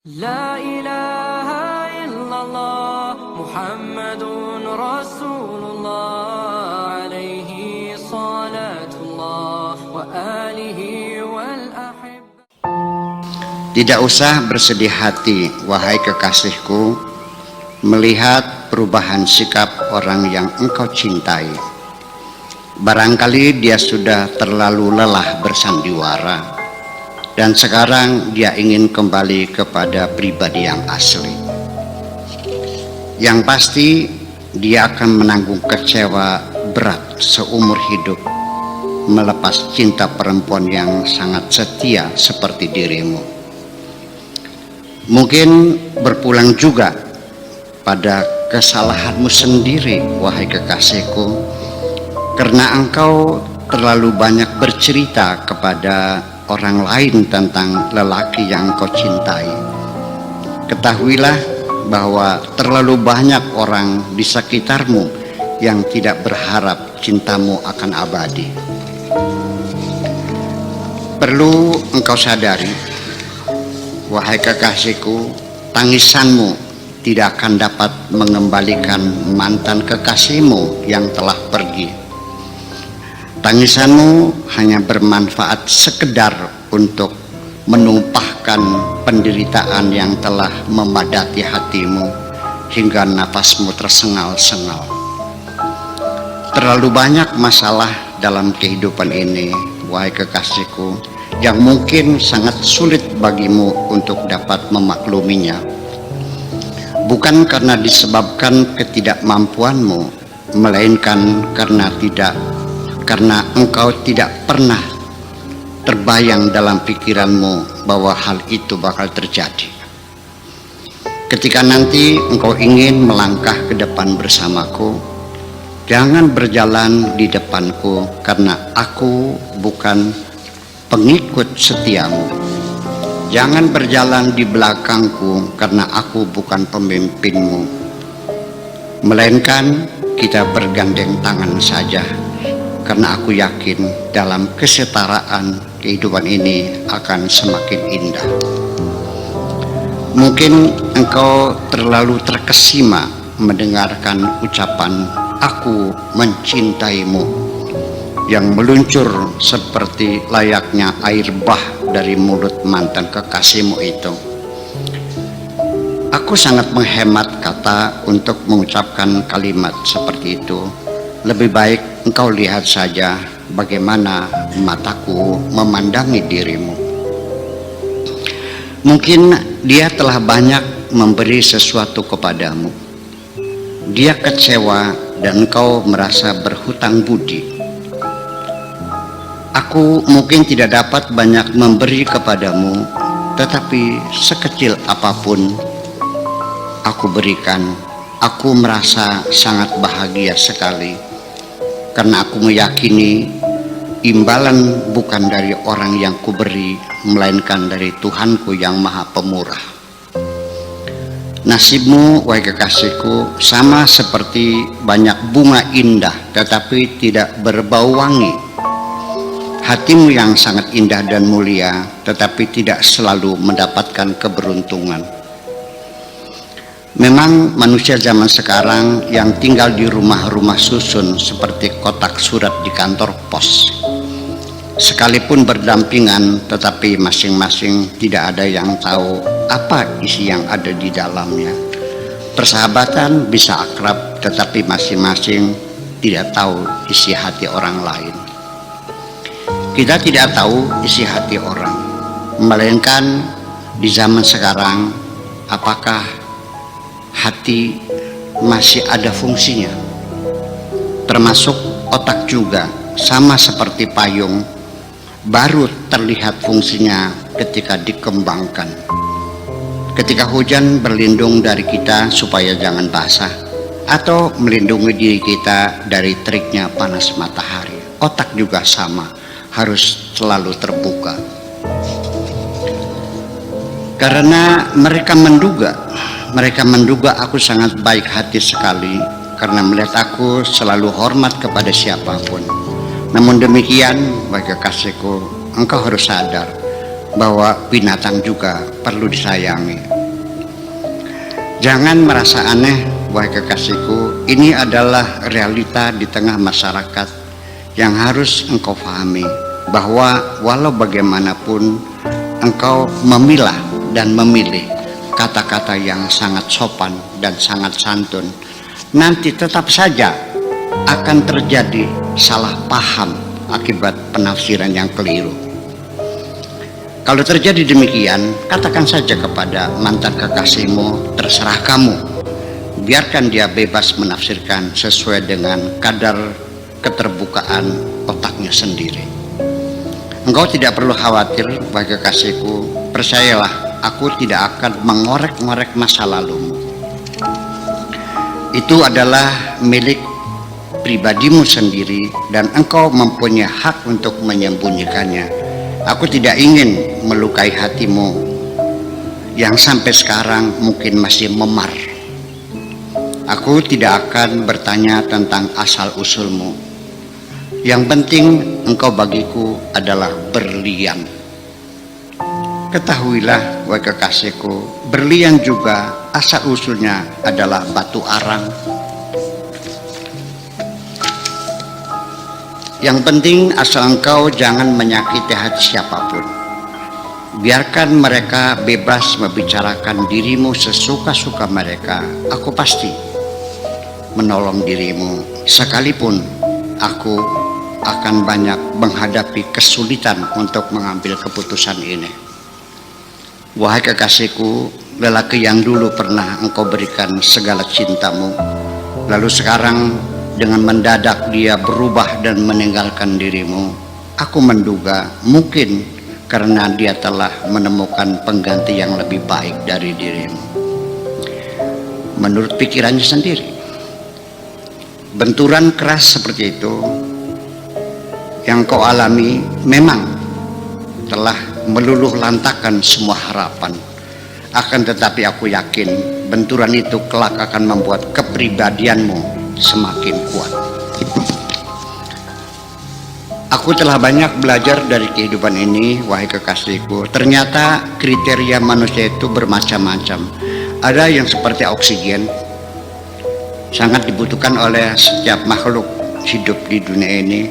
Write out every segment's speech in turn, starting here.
La ilaha illallah Muhammadun Rasulullah alaihi salatullah wa alihi wal ahib. Tidak usah bersedih hati, wahai kekasihku, melihat perubahan sikap orang yang engkau cintai. Barangkali dia sudah terlalu lelah bersandiwara, dan sekarang dia ingin kembali kepada pribadi yang asli. Yang pasti dia akan menanggung kecewa berat seumur hidup melepas cinta perempuan yang sangat setia seperti dirimu. Mungkin berpulang juga pada kesalahanmu sendiri, wahai kekasihku, karena engkau terlalu banyak bercerita kepada orang lain tentang lelaki yang kau cintai. Ketahuilah bahwa terlalu banyak orang di sekitarmu yang tidak berharap cintamu akan abadi. Perlu engkau sadari, wahai kekasihku, tangisanmu tidak akan dapat mengembalikan mantan kekasihmu yang telah pergi. Tangisanmu hanya bermanfaat sekedar untuk menumpahkan penderitaan yang telah memadati hatimu hingga nafasmu tersengal-sengal. Terlalu banyak masalah dalam kehidupan ini, wahai kekasihku, yang mungkin sangat sulit bagimu untuk dapat memakluminya. Bukan karena disebabkan ketidakmampuanmu, melainkan karena engkau tidak pernah terbayang dalam pikiranmu bahwa hal itu bakal terjadi. Ketika nanti engkau ingin melangkah ke depan bersamaku, jangan berjalan di depanku, karena aku bukan pengikut setiamu. Jangan berjalan di belakangku, karena aku bukan pemimpinmu. Melainkan kita bergandeng tangan saja, karena aku yakin dalam kesetaraan kehidupan ini akan semakin indah. Mungkin engkau terlalu terkesima mendengarkan ucapan "aku mencintaimu" yang meluncur seperti layaknya air bah dari mulut mantan kekasihmu itu. Aku sangat menghemat kata untuk mengucapkan kalimat seperti itu. Lebih baik engkau lihat saja bagaimana mataku memandangi dirimu. Mungkin dia telah banyak memberi sesuatu kepadamu. Dia kecewa dan engkau merasa berhutang budi. Aku mungkin tidak dapat banyak memberi kepadamu, tetapi sekecil apapun aku berikan, aku merasa sangat bahagia sekali. Karena aku meyakini imbalan bukan dari orang yang kuberi, melainkan dari Tuhanku yang Maha Pemurah. Nasibmu, wahai kekasihku, sama seperti banyak bunga indah tetapi tidak berbau wangi. Hatimu yang sangat indah dan mulia tetapi tidak selalu mendapatkan keberuntungan. Memang manusia zaman sekarang yang tinggal di rumah-rumah susun seperti kotak surat di kantor pos, sekalipun berdampingan tetapi masing-masing tidak ada yang tahu apa isi yang ada di dalamnya. Persahabatan bisa akrab tetapi masing-masing tidak tahu isi hati orang lain. Kita tidak tahu isi hati orang, melainkan di zaman sekarang apakah hati masih ada fungsinya, termasuk otak juga, sama seperti payung, baru terlihat fungsinya ketika dikembangkan. Ketika hujan berlindung dari kita supaya jangan basah, atau melindungi diri kita dari teriknya panas matahari. Otak juga sama, harus selalu terbuka. Karena mereka menduga aku sangat baik hati sekali, karena melihat aku selalu hormat kepada siapapun. Namun demikian, bagi kekasihku, engkau harus sadar bahwa binatang juga perlu disayangi. Jangan merasa aneh, wahai kekasihku, ini adalah realita di tengah masyarakat yang harus engkau pahami, bahwa walau bagaimanapun engkau memilah dan memilih kata-kata yang sangat sopan dan sangat santun, nanti tetap saja akan terjadi salah paham akibat penafsiran yang keliru. Kalau terjadi demikian, katakan saja kepada mantan kekasihmu, terserah kamu, biarkan dia bebas menafsirkan sesuai dengan kadar keterbukaan otaknya sendiri. Engkau tidak perlu khawatir, wahai kekasihku, percayalah, aku tidak akan mengorek-ngorek masa lalumu. Itu adalah milik pribadimu sendiri dan engkau mempunyai hak untuk menyembunyikannya. Aku tidak ingin melukai hatimu yang sampai sekarang mungkin masih memar. Aku tidak akan bertanya tentang asal-usulmu. Yang penting engkau bagiku adalah berlian. Ketahuilah, wahai kekasihku, berlian juga asal-usulnya adalah batu arang. Yang penting asal engkau jangan menyakiti hati siapapun. Biarkan mereka bebas membicarakan dirimu sesuka-suka mereka. Aku pasti menolong dirimu, sekalipun aku akan banyak menghadapi kesulitan untuk mengambil keputusan ini. Wahai kekasihku, lelaki yang dulu pernah engkau berikan segala cintamu, lalu sekarang dengan mendadak dia berubah dan meninggalkan dirimu. Aku menduga mungkin karena dia telah menemukan pengganti yang lebih baik dari dirimu. Menurut pikirannya sendiri. Benturan keras seperti itu yang kau alami memang telah meluluh lantakan semua harapan. Akan tetapi aku yakin benturan itu kelak akan membuat kepribadianmu semakin kuat. Aku telah banyak belajar dari kehidupan ini, wahai kekasihku. Ternyata kriteria manusia itu bermacam-macam. Ada yang seperti oksigen, sangat dibutuhkan oleh setiap makhluk hidup di dunia ini.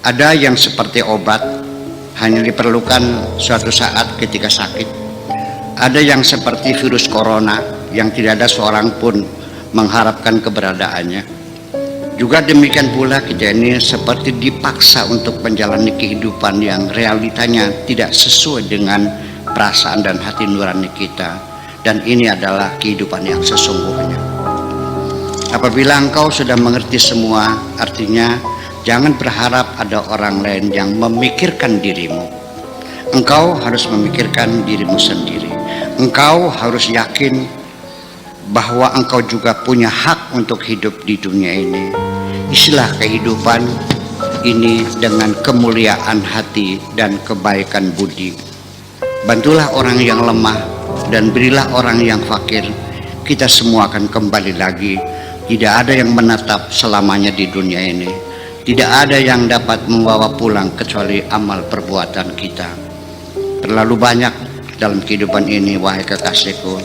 Ada yang seperti obat, hanya diperlukan suatu saat ketika sakit. Ada yang seperti virus corona, yang tidak ada seorang pun mengharapkan keberadaannya. Juga demikian pula kita ini seperti dipaksa untuk menjalani kehidupan yang realitanya tidak sesuai dengan perasaan dan hati nurani kita. Dan ini adalah kehidupan yang sesungguhnya. Apabila engkau sudah mengerti semua, artinya jangan berharap ada orang lain yang memikirkan dirimu. Engkau harus memikirkan dirimu sendiri. Engkau harus yakin bahwa engkau juga punya hak untuk hidup di dunia ini. Isilah kehidupan ini dengan kemuliaan hati dan kebaikan budi. Bantulah orang yang lemah dan berilah orang yang fakir. Kita semua akan kembali lagi. Tidak ada yang menetap selamanya di dunia ini. Tidak ada yang dapat membawa pulang kecuali amal perbuatan kita. Terlalu banyak dalam kehidupan ini, wahai kekasihku.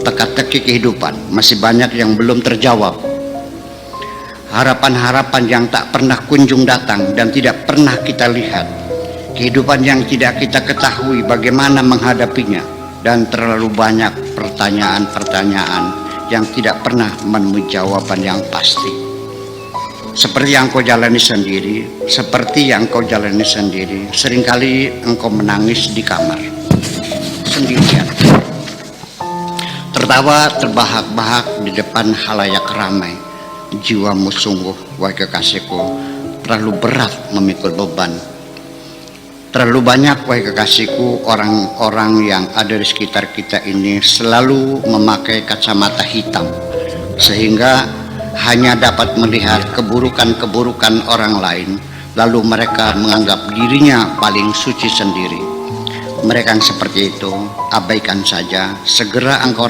Teka-teki kehidupan masih banyak yang belum terjawab. Harapan-harapan yang tak pernah kunjung datang dan tidak pernah kita lihat. Kehidupan yang tidak kita ketahui bagaimana menghadapinya. Dan terlalu banyak pertanyaan-pertanyaan yang tidak pernah menemui jawaban yang pasti. Seperti yang kau jalani sendiri, seringkali engkau menangis di kamar sendirian, tertawa terbahak-bahak di depan halayak ramai. Jiwamu sungguh, wahai kekasihku, terlalu berat memikul beban. Terlalu banyak, wahai kekasihku, orang-orang yang ada di sekitar kita ini selalu memakai kacamata hitam, sehingga hanya dapat melihat keburukan-keburukan orang lain, lalu mereka menganggap dirinya paling suci sendiri. Mereka yang seperti itu, abaikan saja. Segera engkau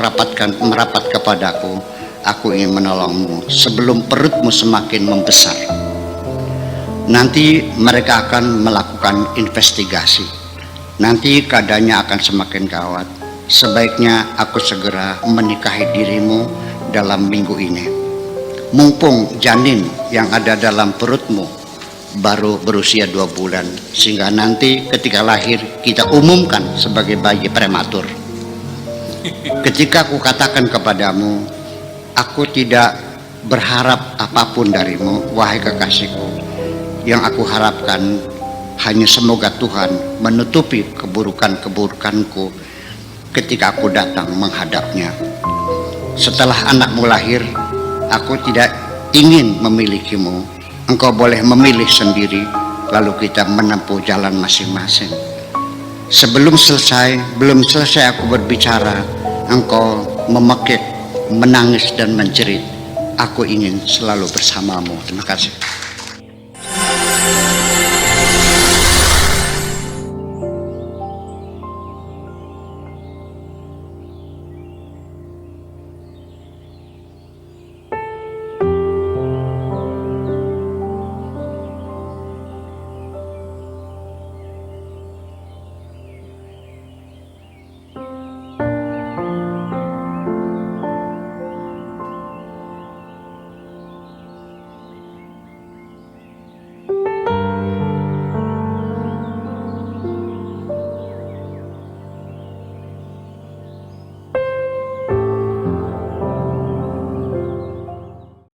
merapat kepadaku. Aku ingin menolongmu sebelum perutmu semakin membesar. Nanti mereka akan melakukan investigasi. Nanti keadaannya akan semakin gawat. sebaiknya aku segera menikahi dirimu dalam minggu ini. Mumpung janin yang ada dalam perutmu baru berusia 2 bulan, sehingga nanti ketika lahir kita umumkan sebagai bayi prematur. Ketika aku katakan kepadamu, aku tidak berharap apapun darimu, wahai kekasihku. Yang aku harapkan hanya semoga Tuhan menutupi keburukan-keburukanku ketika aku datang menghadapnya. Setelah anakmu lahir, aku tidak ingin memilikimu. Engkau boleh memilih sendiri, lalu kita menempuh jalan masing-masing. Belum selesai aku berbicara, engkau memekik, menangis dan menjerit. Aku ingin selalu bersamamu. Terima kasih.